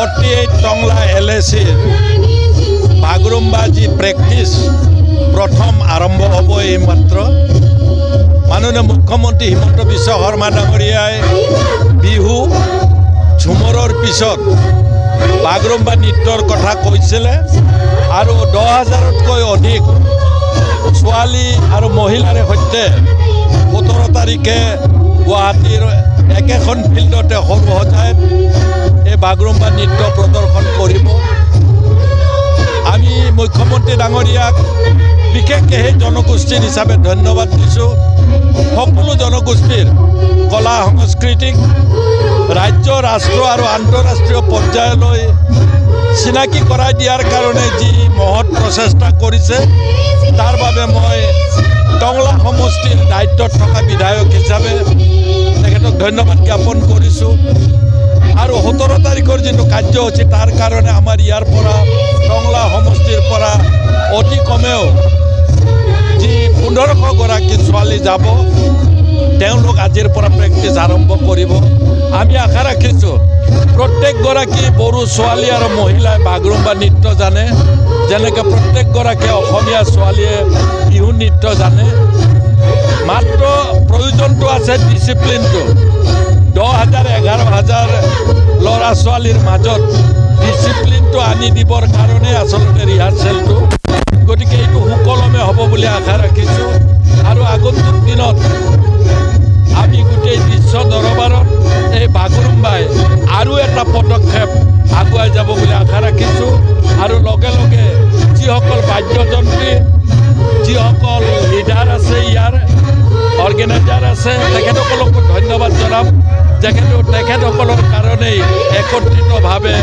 48 টংলা LACৰ বাগৰুম্বা যি প্ৰেক্টিছ প্ৰথম আৰম্ভ হ'ব এইমাত্ৰ। মাননীয় মুখ্যমন্ত্ৰী হিমন্ত বিশ্ব শৰ্মা ডাঙৰীয়াই বিহু ঝুমৰৰ পিছত বাগৰুম্বা নৃত্যৰ কথা কৈছিলে আৰু 10,000তকৈ অধিক ছোৱালী আৰু মহিলাৰ সৈতে 17 তাৰিখে গুৱাহাটীৰ একেখন ফিল্ডতে সৰু সজায়ত এই বাগৰুম্বা নৃত্য প্ৰদৰ্শন কৰিব। আমি মুখ্যমন্ত্ৰী ডাঙৰীয়াক বিশেষকৈ সেই জনগোষ্ঠীৰ হিচাপে ধন্যবাদ দিছোঁ। সকলো জনগোষ্ঠীৰ কলা সংস্কৃতিক ৰাজ্য ৰাষ্ট্ৰ আৰু আন্তঃৰাষ্ট্ৰীয় পৰ্যায়লৈ চিনাকি কৰাই দিয়াৰ কাৰণে যি মহৎ প্ৰচেষ্টা কৰিছে তাৰ বাবে মই টংলা সমষ্টিৰ দায়িত্বত থকা বিধায়ক হিচাপে তেখেতক ধন্যবাদ জ্ঞাপন কৰিছোঁ। আৰু 17 তাৰিখৰ যিটো কাৰ্যসূচী তাৰ কাৰণে আমাৰ ইয়াৰ পৰা টংলা সমষ্টিৰ পৰা অতি কমেও যি 1500 গৰাকী ছোৱালী যাব, তেওঁলোক আজিৰ পৰা প্ৰেক্টিছ আৰম্ভ কৰিব। আমি আশা ৰাখিছোঁ প্ৰত্যেকগৰাকী বড়ো ছোৱালী আৰু মহিলাই বাগৰুম্বা নৃত্য জানে, যেনেকৈ প্ৰত্যেকগৰাকী অসমীয়া ছোৱালীয়ে বিহু নৃত্য জানে। মাত্ৰ প্ৰয়োজনটো আছে ডিচিপ্লিনটো। 10,000 11,000 ল'ৰা ছোৱালীৰ মাজত ডিচিপ্লিনটো আনি দিবৰ কাৰণে আচলতে ৰিহাৰ্চেলটো। গতিকে এইটো সুকলমে হ'ব বুলি আশা ৰাখিছোঁ। আৰু আগন্তুক দিনত আমি গোটেই বিশ্ব দৰবাৰত এই বাগৰুম্বাই আৰু এটা পদক্ষেপ আগুৱাই যাব বুলি আশা ৰাখিছোঁ। আৰু লগে লগে যিসকল বাদ্যযন্ত্ৰী, যিসকল লিডাৰ আছে, ইয়াৰ অৰ্গেনাইজাৰ আছে, তেখেতসকলকো ধন্যবাদ জনাম। তেখেতসকলৰ কাৰণেই একত্ৰিতভাৱে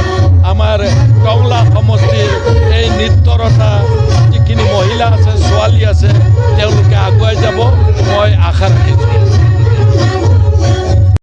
আমাৰ টংলা সমষ্টিৰ এই নৃত্যৰতা যিখিনি মহিলা আছে, ছোৱালী আছে, তেওঁলোকে আগুৱাই যাব।